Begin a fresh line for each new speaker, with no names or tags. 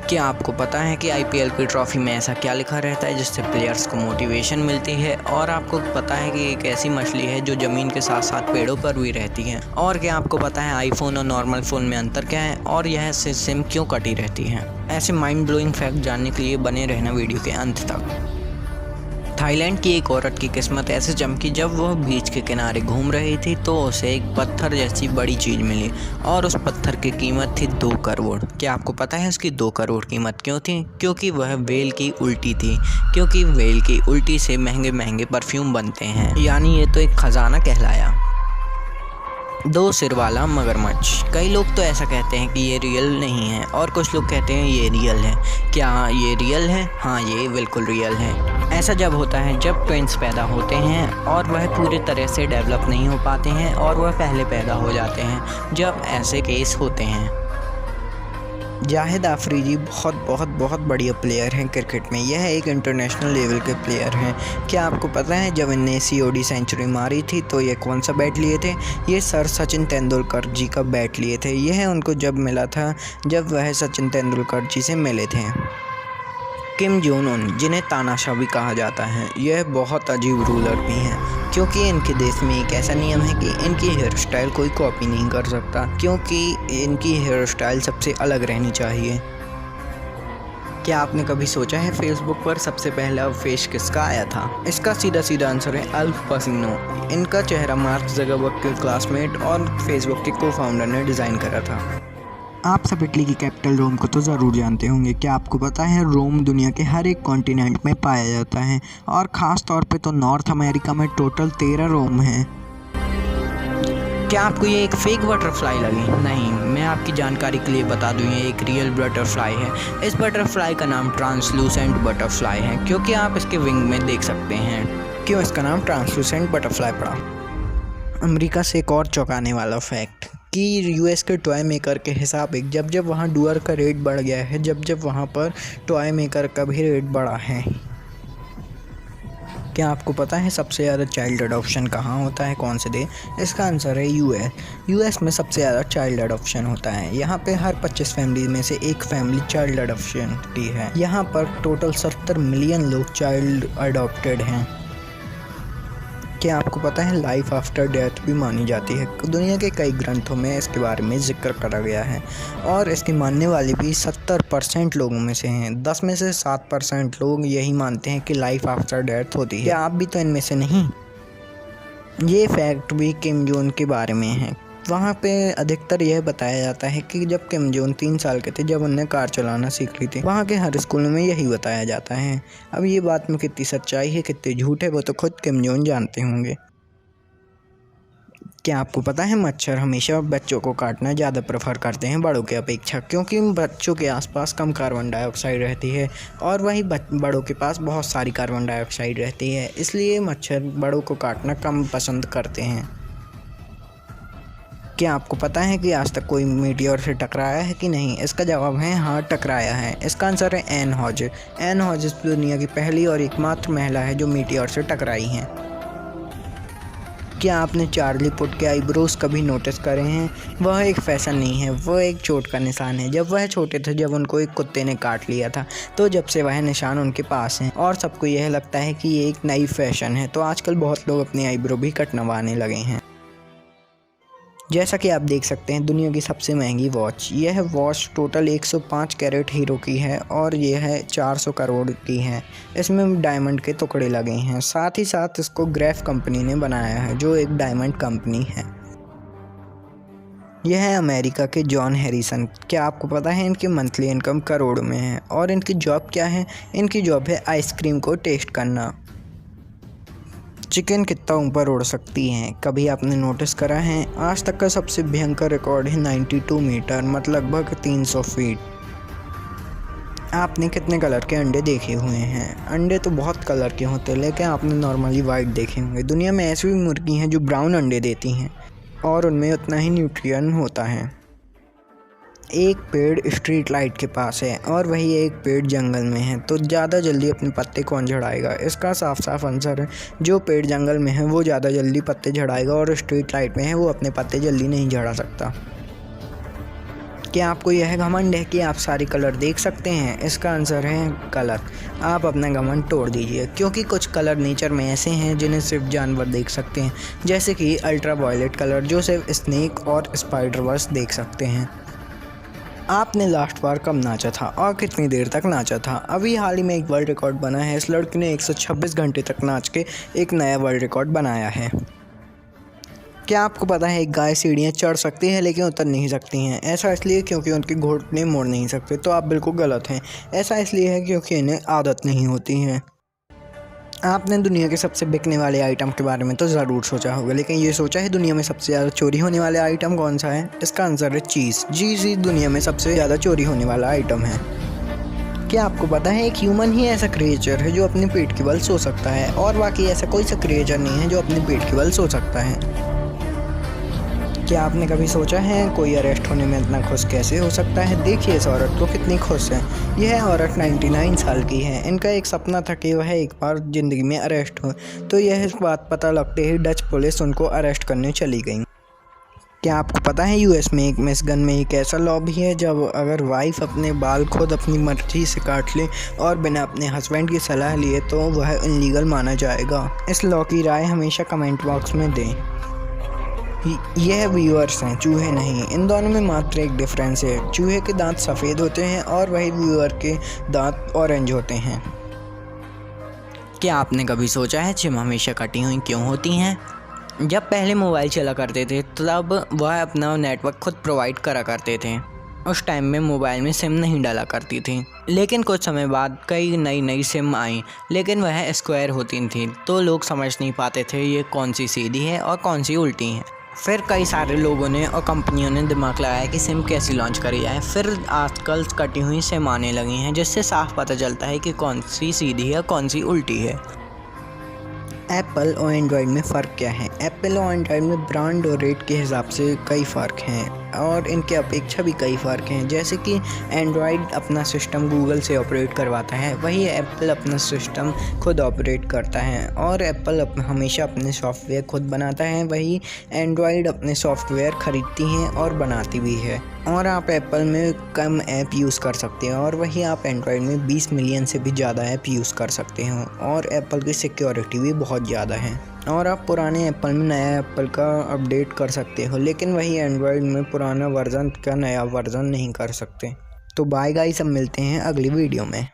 क्या आपको पता है कि आईपीएल की ट्रॉफी में ऐसा क्या लिखा रहता है जिससे प्लेयर्स को मोटिवेशन मिलती है? और आपको पता है कि एक ऐसी मछली है जो ज़मीन के साथ साथ पेड़ों पर भी रहती है? और क्या आपको पता है आईफोन और नॉर्मल फ़ोन में अंतर क्या है और यह सिम क्यों कटी रहती है? ऐसे माइंड ब्लोइंग फैक्ट जानने के लिए बने रहना वीडियो के अंत तक। थाईलैंड की एक औरत की किस्मत ऐसे चमकी जब वह बीच के किनारे घूम रही थी तो उसे एक पत्थर जैसी बड़ी चीज़ मिली और उस पत्थर की कीमत थी 2 करोड़। क्या आपको पता है उसकी 2 करोड़ कीमत क्यों थी? क्योंकि वह व्हेल की उल्टी थी। क्योंकि व्हेल की उल्टी से महंगे महंगे परफ्यूम बनते हैं, यानी ये तो एक खजाना कहलाया। 2 सिर वाला मगरमच्छ। कई लोग तो ऐसा कहते हैं कि ये रियल नहीं है और कुछ लोग कहते हैं ये रियल है। क्या ये रियल है? हाँ, ये बिल्कुल रियल है। ऐसा जब होता है जब ट्विंस पैदा होते हैं और वह पूरी तरह से डेवलप नहीं हो पाते हैं और वह पहले पैदा हो जाते हैं, जब ऐसे केस होते हैं। जाहिद आफरीदी बहुत बढ़िया प्लेयर हैं क्रिकेट में। यह एक इंटरनेशनल लेवल के प्लेयर हैं। क्या आपको पता है जब इनने COD सेंचुरी मारी थी तो ये कौन सा बैट लिए थे? ये सर सचिन तेंदुलकर जी का बैट लिए थे। यह उनको जब मिला था जब वह सचिन तेंदुलकर जी से मिले थे। किम जोंग उन, जिन्हें तानाशाह भी कहा जाता है, यह बहुत अजीब रूलर भी हैं क्योंकि इनके देश में एक ऐसा नियम है कि इनकी हेयर स्टाइल कोई कॉपी नहीं कर सकता, क्योंकि इनकी हेयर स्टाइल सबसे अलग रहनी चाहिए। क्या आपने कभी सोचा है फेसबुक पर सबसे पहला फेस किसका आया था? इसका सीधा आंसर है अल्फ पसिनो। इनका चेहरा मार्क ज़करबर्ग के क्लासमेट और फेसबुक के को-फाउंडर ने डिज़ाइन करा था। आप सब इटली की कैपिटल रोम को तो ज़रूर जानते होंगे। क्या आपको पता है रोम दुनिया के हर एक कॉन्टिनेंट में पाया जाता है और ख़ास तौर पे तो नॉर्थ अमेरिका में टोटल 13 रोम हैं। क्या आपको ये एक फेक बटरफ्लाई लगी? नहीं, मैं आपकी जानकारी के लिए बता दूं, ये एक रियल बटरफ्लाई है। इस बटरफ्लाई का नाम ट्रांसलूसेंट बटरफ्लाई है क्योंकि आप इसके विंग में देख सकते हैं। क्यों इसका नाम ट्रांसलूसेंट बटरफ्लाई पड़ा? अमेरिका से एक और चौंकाने वाला फैक्ट कि US के टॉय मेकर के हिसाब जब वहाँ डुअर का रेट बढ़ गया है, जब वहाँ पर टॉय मेकर का भी रेट बढ़ा है। क्या आपको पता है सबसे ज़्यादा चाइल्ड अडॉप्शन कहाँ होता है, कौन से देश? इसका आंसर है US में सबसे ज़्यादा चाइल्ड अडॉप्शन होता है। यहाँ पे हर 25 फैमिली में से एक फैमिली चाइल्ड अडॉप्शन की है। यहाँ पर टोटल 70 मिलियन लोग चाइल्ड अडॉप्टेड हैं। क्या आपको पता है लाइफ आफ्टर डेथ भी मानी जाती है? दुनिया के कई ग्रंथों में इसके बारे में जिक्र करा गया है और इसके मानने वाले भी 70% लोगों में से हैं। 10 में से 7% लोग यही मानते हैं कि लाइफ आफ्टर डेथ होती है। क्या आप भी तो इनमें से नहीं? ये फैक्ट भी किम जोंग के बारे में है। वहाँ पे अधिकतर यह बताया जाता है कि जब किम जोंग 3 साल के थे, जब उन्हें कार चलाना सीख ली थी, वहाँ के हर स्कूल में यही बताया जाता है। अब ये बात में कितनी सच्चाई है कितनी झूठ है वो तो खुद किम जोंग जानते होंगे। क्या आपको पता है मच्छर हमेशा बच्चों को काटना ज़्यादा प्रेफर करते हैं बड़ों के अपेक्षा, क्योंकि बच्चों के आसपास कम कार्बन डाइऑक्साइड रहती है और वही बड़ों के पास बहुत सारी कार्बन डाइऑक्साइड रहती है, इसलिए मच्छर बड़ों को काटना कम पसंद करते हैं। क्या आपको पता है कि आज तक कोई मीटियोर से टकराया है कि नहीं? इसका जवाब है हाँ, टकराया है। इसका आंसर है एन हॉज। एन हॉज दुनिया की पहली और एकमात्र महिला है जो मीटियोर से टकराई हैं। क्या आपने चार्ली पुट के आईब्रोज कभी नोटिस करे हैं? वह एक फ़ैशन नहीं है, वह एक चोट का निशान है। जब वह छोटे थे, जब उनको एक कुत्ते ने काट लिया था, तो जब से वह निशान उनके पास हैं और सबको यह लगता है कि ये एक नई फैशन है, तो आजकल बहुत लोग अपने आईब्रो भी कटवाने लगे हैं। जैसा कि आप देख सकते हैं दुनिया की सबसे महंगी वॉच, यह वॉच टोटल 105 कैरेट हीरो की है और यह है 400 करोड़ की है। इसमें डायमंड के टुकड़े लगे हैं। साथ ही साथ इसको ग्रेफ कंपनी ने बनाया है जो एक डायमंड कंपनी है। यह है अमेरिका के जॉन हैरिसन। क्या आपको पता है इनकी मंथली इनकम करोड़ में है और इनकी जॉब क्या है? इनकी जॉब है आइसक्रीम को टेस्ट करना। चिकन कितना ऊपर उड़ सकती हैं, कभी आपने नोटिस करा है? आज तक का सबसे भयंकर रिकॉर्ड है 92 मीटर, मतलब लगभग 300 फीट। आपने कितने कलर के अंडे देखे हुए हैं? अंडे तो बहुत कलर के होते हैं, लेकिन आपने नॉर्मली वाइट देखे होंगे। दुनिया में ऐसी भी मुर्गी हैं जो ब्राउन अंडे देती हैं और उनमें उतना ही न्यूट्रिएंट होता है। एक पेड़ स्ट्रीट लाइट के पास है और वही एक पेड़ जंगल में है, तो ज़्यादा जल्दी अपने पत्ते कौन झड़ाएगा? इसका साफ आंसर है जो पेड़ जंगल में है वो ज़्यादा जल्दी पत्ते झड़ाएगा और स्ट्रीट लाइट में है वो अपने पत्ते जल्दी नहीं झड़ा सकता। क्या आपको यह घमंड है कि आप सारे कलर देख सकते हैं? इसका आंसर है गलत। आप अपना घमंड तोड़ दीजिए, क्योंकि कुछ कलर नेचर में ऐसे हैं जिन्हें सिर्फ जानवर देख सकते हैं, जैसे कि अल्ट्रा वायलेट कलर जो सिर्फ स्नेक और स्पाइडरवर्स देख सकते हैं। आपने लास्ट बार कब नाचा था और कितनी देर तक नाचा था? अभी हाल ही में एक वर्ल्ड रिकॉर्ड बना है। इस लड़की ने 126 घंटे तक नाच के एक नया वर्ल्ड रिकॉर्ड बनाया है। क्या आपको पता है एक गाय सीढ़ियाँ चढ़ सकती है लेकिन उतर नहीं सकती हैं? ऐसा इसलिए क्योंकि उनके घुटने मोड़ नहीं सकते। तो आप बिल्कुल गलत हैं। ऐसा इसलिए है क्योंकि इन्हें आदत नहीं होती है। आपने दुनिया के सबसे बिकने वाले आइटम के बारे में तो ज़रूर सोचा होगा, लेकिन ये सोचा है दुनिया में सबसे ज़्यादा चोरी होने वाला आइटम कौन सा है? इसका आंसर है चीज़। चीज़ ही दुनिया में सबसे ज़्यादा चोरी होने वाला आइटम है। क्या आपको पता है एक ह्यूमन ही ऐसा क्रिएचर है जो अपने पेट के बल सो सकता है, और बाकी ऐसा कोई सा क्रिएचर नहीं है जो अपने पेट के बल सो सकता है। क्या आपने कभी सोचा है कोई अरेस्ट होने में इतना खुश कैसे हो सकता है? देखिए इस औरत को कितनी खुश है। यह औरत 99 साल की है। इनका एक सपना था कि वह एक बार ज़िंदगी में अरेस्ट हो, तो यह बात पता लगते ही डच पुलिस उनको अरेस्ट करने चली गई। क्या आपको पता है यूएस में एक मिशिगन में एक ऐसा लॉ भी है जब अगर वाइफ अपने बाल खुद अपनी मर्जी से काट ले और बिना अपने हस्बैंड की सलाह लिए तो वह इल्लीगल माना जाएगा। इस लॉ की राय हमेशा कमेंट बॉक्स में दें। यह व्यूअर्स हैं, चूहे नहीं। इन दोनों में मात्र एक डिफरेंस है। चूहे के दांत सफ़ेद होते हैं और वही व्यूअर के दांत ऑरेंज होते हैं। क्या आपने कभी सोचा है सिम हमेशा कटी हुई क्यों होती हैं? जब पहले मोबाइल चला करते थे तब वह अपना नेटवर्क खुद प्रोवाइड करा करते थे। उस टाइम में मोबाइल में सिम नहीं डाला करती थी, लेकिन कुछ समय बाद कई नई सिम आई, लेकिन वह स्क्वायर होती थी, तो लोग समझ नहीं पाते थे ये कौन सी सीधी है और कौन सी उल्टी है। फिर कई सारे लोगों ने और कंपनियों ने दिमाग लगाया कि सिम कैसे लॉन्च करी जाए। फिर आजकल कटी हुई सिम आने लगी हैं, जिससे साफ पता चलता है कि कौन सी सीधी है कौन सी उल्टी है। एप्पल और एंड्रॉयड में फ़र्क क्या है? एप्पल और एंड्रॉयड में ब्रांड और रेट के हिसाब से कई फ़र्क हैं और इनके अपेक्षा भी कई फ़र्क हैं। जैसे कि एंड्रॉयड अपना सिस्टम गूगल से ऑपरेट करवाता है, वही एप्पल अपना सिस्टम खुद ऑपरेट करता है। और एप्पल हमेशा अपने सॉफ्टवेयर खुद बनाता है, वही एंड्रॉयड अपने सॉफ्टवेयर ख़रीदती हैं और बनाती भी है। और आप एप्पल में कम ऐप यूज़ कर सकते हैं और वही आप एंड्रॉयड में 20 मिलियन से भी ज़्यादा ऐप यूज़ कर सकते हो। और एप्पल की सिक्योरिटी भी बहुत ज़्यादा है। और आप पुराने एप्पल में नया एप्पल का अपडेट कर सकते हो, लेकिन वही एंड्रॉयड में पुराना वर्जन का नया वर्जन नहीं कर सकते। तो बाय गाइस, अब मिलते हैं अगली वीडियो में।